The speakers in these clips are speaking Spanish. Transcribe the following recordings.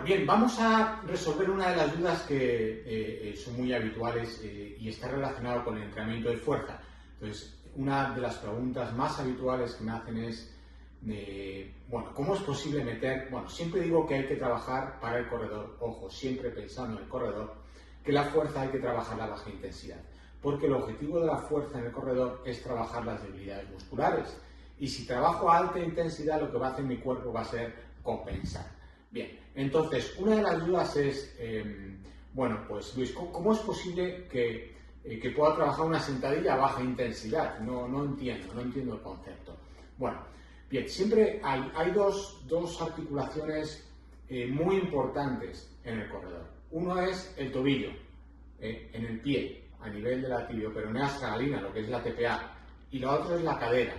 Bueno, bien, vamos a resolver una de las dudas que son muy habituales y está relacionado con el entrenamiento de fuerza. Entonces, una de las preguntas más habituales que me hacen es, bueno, ¿cómo es posible meter? Bueno, siempre digo que hay que trabajar para el corredor, ojo, siempre pensando en el corredor, que la fuerza hay que trabajarla a baja intensidad, porque el objetivo de la fuerza en el corredor es trabajar las debilidades musculares. Y si trabajo a alta intensidad, lo que va a hacer mi cuerpo va a ser compensar. Bien, entonces, una de las dudas es, bueno, pues Luis, ¿cómo es posible que pueda trabajar una sentadilla a baja intensidad? No entiendo el concepto. Bueno, bien, siempre hay dos articulaciones muy importantes en el corredor. Uno es el tobillo, en el pie, a nivel de la tibioperonea astragalina, lo que es la TPA, y la otra es la cadera.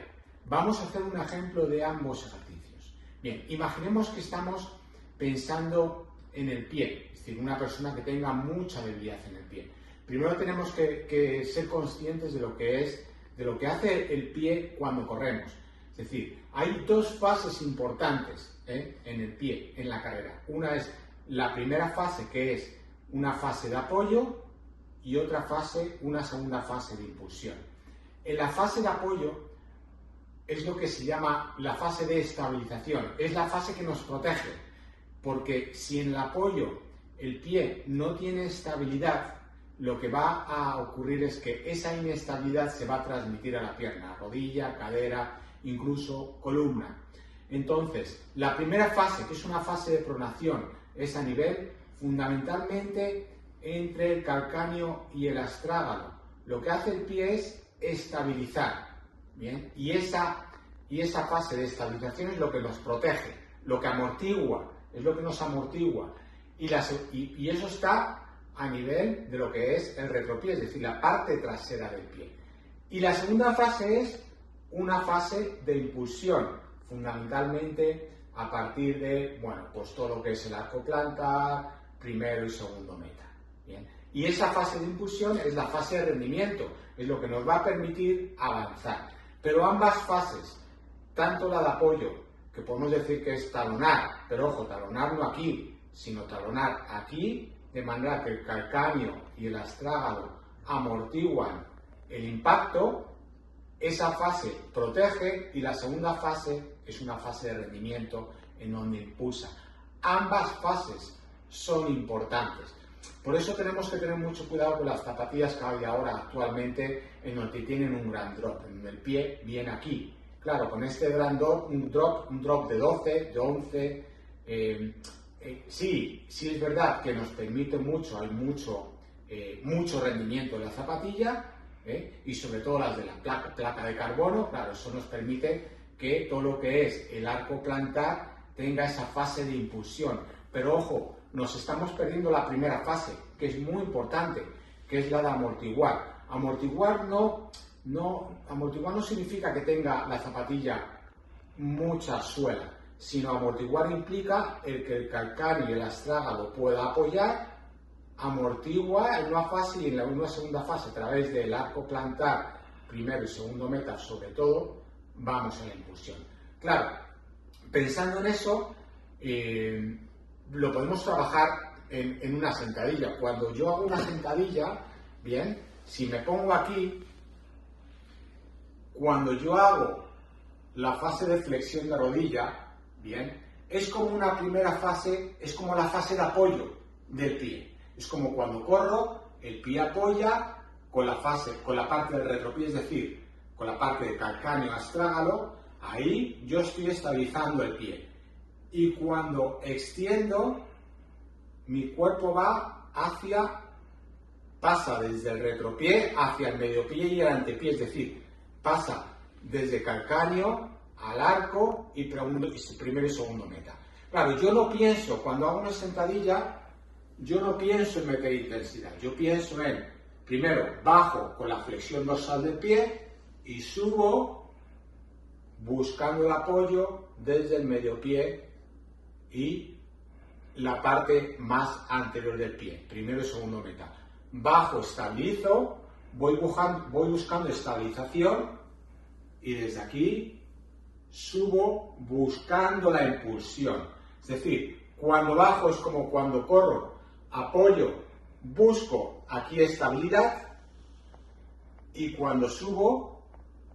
Vamos a hacer un ejemplo de ambos ejercicios. Bien, imaginemos que estamos pensando en el pie, es decir, una persona que tenga mucha debilidad en el pie. Primero tenemos que ser conscientes de lo que hace el pie cuando corremos. Es decir, hay dos fases importantes en el pie, en la carrera. Una es la primera fase, que es una fase de apoyo, y otra fase, una segunda fase de impulsión. En la fase de apoyo es lo que se llama la fase de estabilización, es la fase que nos protege, porque si en el apoyo el pie no tiene estabilidad, lo que va a ocurrir es que esa inestabilidad se va a transmitir a la pierna, rodilla, cadera, incluso columna. Entonces, la primera fase, que es una fase de pronación, es a nivel fundamentalmente entre el calcáneo y el astrágalo. Lo que hace el pie es estabilizar, ¿bien? Y esa fase de estabilización es lo que nos protege, lo que amortigua, es lo que nos amortigua. Y eso está a nivel de lo que es el retropié, es decir, la parte trasera del pie. Y la segunda fase es una fase de impulsión, fundamentalmente a partir de, bueno, pues todo lo que es el arco plantar, primero y segundo meta. Bien. Y esa fase de impulsión es la fase de rendimiento, es lo que nos va a permitir avanzar. Pero ambas fases, tanto la de apoyo, que podemos decir que es talonar, pero ojo, talonar no aquí, sino talonar aquí, de manera que el calcáneo y el astrágalo amortiguan el impacto, esa fase protege y la segunda fase es una fase de rendimiento en donde impulsa. Ambas fases son importantes. Por eso tenemos que tener mucho cuidado con las zapatillas que hay ahora actualmente, en donde tienen un gran drop, en donde el pie viene aquí. Claro, con este gran drop, un drop de 12, de 11, sí es verdad que nos permite mucho, hay mucho rendimiento en la zapatilla, y sobre todo las de la placa de carbono. Claro, eso nos permite que todo lo que es el arco plantar tenga esa fase de impulsión. Pero ojo, nos estamos perdiendo la primera fase, que es muy importante, que es la de amortiguar. Amortiguar no significa que tenga la zapatilla mucha suela, sino amortiguar implica el que el calcáneo y el astrágalo pueda apoyar, amortigua en una fase y en una segunda fase a través del arco plantar, primero y segundo meta, sobre todo, vamos a la impulsión. Claro, pensando en eso, lo podemos trabajar en una sentadilla. Cuando yo hago una sentadilla, bien, si me pongo aquí, cuando yo hago la fase de flexión de rodilla, bien, es como una primera fase, es como la fase de apoyo del pie. Es como cuando corro, el pie apoya con la parte del retropié, es decir, con la parte de calcáneo astrágalo, ahí yo estoy estabilizando el pie. Y cuando extiendo, mi cuerpo pasa desde el retropié hacia el mediopié y el antepié, es decir, pasa desde calcáneo al arco y primero y segundo meta. Claro, yo no pienso, cuando hago una sentadilla, yo no pienso en meter intensidad, yo pienso en, primero, bajo con la flexión dorsal del pie y subo buscando el apoyo desde el mediopié y la parte más anterior del pie, primero y segundo meta. Bajo, estabilizo, voy buscando estabilización y desde aquí subo buscando la impulsión. Es decir, Cuando bajo es como cuando corro, apoyo, busco aquí estabilidad, y cuando subo,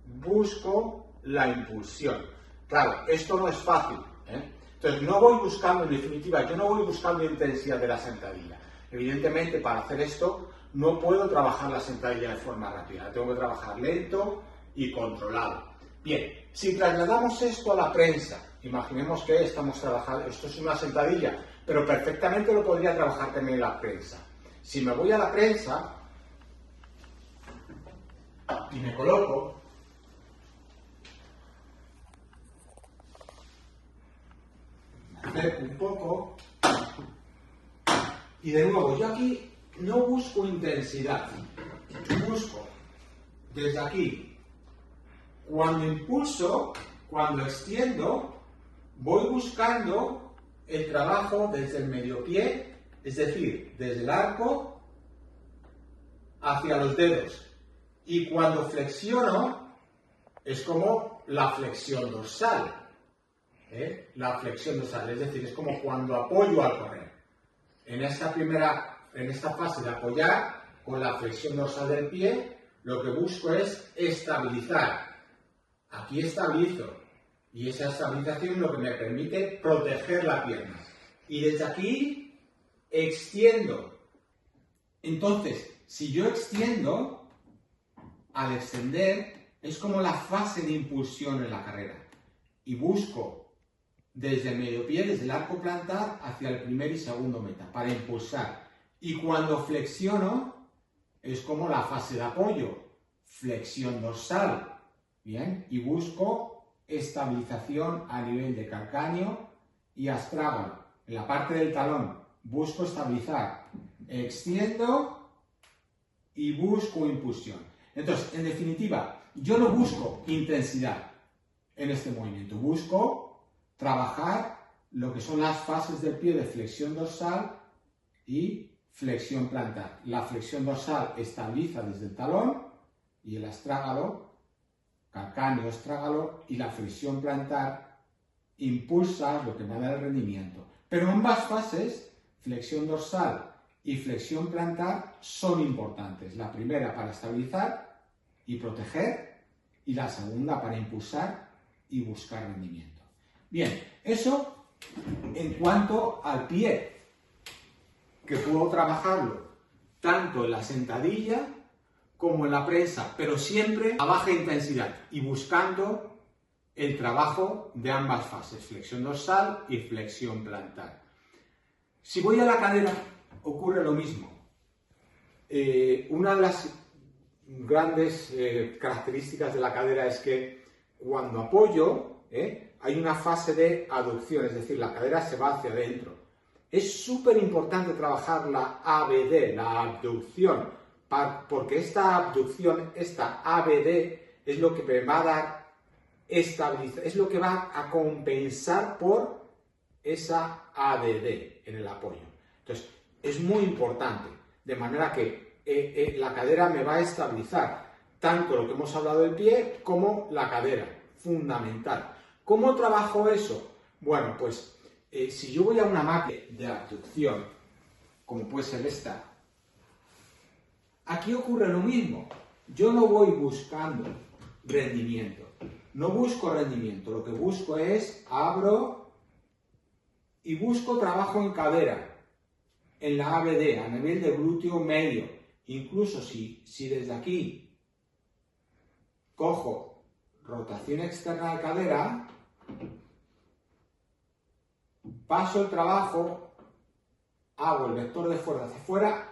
busco la impulsión. Claro, esto no es fácil, ¿eh? Entonces, no voy buscando, en definitiva, yo no voy buscando intensidad de la sentadilla. Evidentemente, para hacer esto, no puedo trabajar la sentadilla de forma rápida. Tengo que trabajar lento y controlado. Bien, si trasladamos esto a la prensa, imaginemos que estamos trabajando, esto es una sentadilla, pero perfectamente lo podría trabajar también en la prensa. Si me voy a la prensa y me coloco, me acerco un poco, y de nuevo, yo aquí no busco intensidad, busco desde aquí. Cuando impulso, cuando extiendo, voy buscando el trabajo desde el medio pie, es decir, desde el arco hacia los dedos. Y cuando flexiono, es como la flexión dorsal. La flexión dorsal, es decir, es como cuando apoyo al correr. En esta fase de apoyar, con la flexión dorsal del pie, lo que busco es estabilizar. Aquí estabilizo. Y esa estabilización es lo que me permite proteger la pierna. Y desde aquí, extiendo. Entonces, si yo extiendo, al extender, es como la fase de impulsión en la carrera. Y busco desde el medio pie, desde el arco plantar, hacia el primer y segundo meta, para impulsar. Y cuando flexiono, es como la fase de apoyo, flexión dorsal, ¿bien? Y busco estabilización a nivel de calcáneo y astrágalo. En la parte del talón, busco estabilizar, extiendo y busco impulsión. Entonces, en definitiva, yo no busco intensidad en este movimiento, busco trabajar lo que son las fases del pie de flexión dorsal y flexión plantar. La flexión dorsal estabiliza desde el talón y el astrágalo, calcáneo, astrágalo, y la flexión plantar impulsa lo que me da el rendimiento. Pero ambas fases, flexión dorsal y flexión plantar, son importantes. La primera para estabilizar y proteger, y la segunda para impulsar y buscar rendimiento. Bien, eso en cuanto al pie, que puedo trabajarlo tanto en la sentadilla como en la prensa, pero siempre a baja intensidad y buscando el trabajo de ambas fases, flexión dorsal y flexión plantar. Si voy a la cadera, ocurre lo mismo. Una de las grandes características de la cadera es que cuando apoyo, hay una fase de aducción, es decir, la cadera se va hacia adentro. Es súper importante trabajar la ABD, la abducción, porque esta abducción, esta ABD, es lo que me va a dar estabilidad, es lo que va a compensar por esa ADD en el apoyo. Entonces, es muy importante, de manera que la cadera me va a estabilizar, tanto lo que hemos hablado del pie como la cadera, fundamental. ¿Cómo trabajo eso? Bueno, pues si yo voy a una máquina de abducción, como puede ser esta, aquí ocurre lo mismo. Yo no voy buscando rendimiento. No busco rendimiento. Lo que busco es, abro y busco trabajo en cadera, en la ABD, a nivel de glúteo medio. Incluso si desde aquí cojo rotación externa de cadera, paso el trabajo, hago el vector de fuerza hacia afuera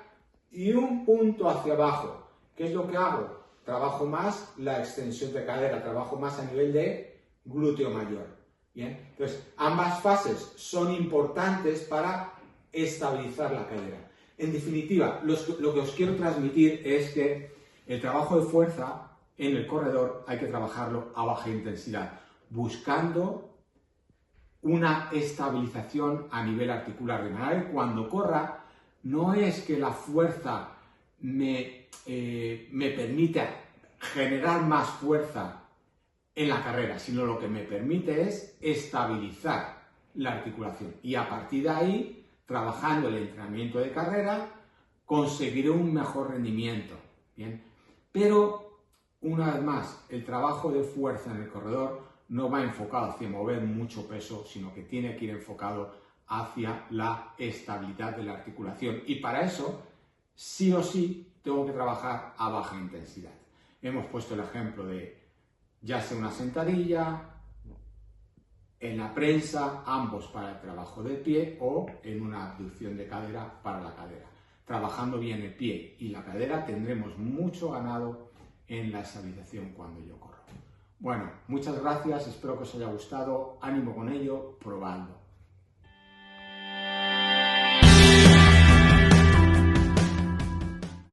y un punto hacia abajo. ¿Qué es lo que hago? Trabajo más la extensión de cadera, trabajo más a nivel de glúteo mayor. Bien, entonces ambas fases son importantes para estabilizar la cadera. En definitiva, lo que os quiero transmitir es que el trabajo de fuerza en el corredor hay que trabajarlo a baja intensidad, buscando una estabilización a nivel articular, de manera que cuando corra no es que la fuerza me permita generar más fuerza en la carrera, sino lo que me permite es estabilizar la articulación. Y a partir de ahí, trabajando el entrenamiento de carrera, conseguiré un mejor rendimiento. ¿Bien? Pero, una vez más, el trabajo de fuerza en el corredor no va enfocado hacia mover mucho peso, sino que tiene que ir enfocado hacia la estabilidad de la articulación. Y para eso, sí o sí, tengo que trabajar a baja intensidad. Hemos puesto el ejemplo de ya sea una sentadilla, en la prensa, ambos para el trabajo del pie, o en una abducción de cadera para la cadera. Trabajando bien el pie y la cadera tendremos mucho ganado en la estabilización cuando yo corro. Bueno, muchas gracias, espero que os haya gustado, ánimo con ello, probadlo.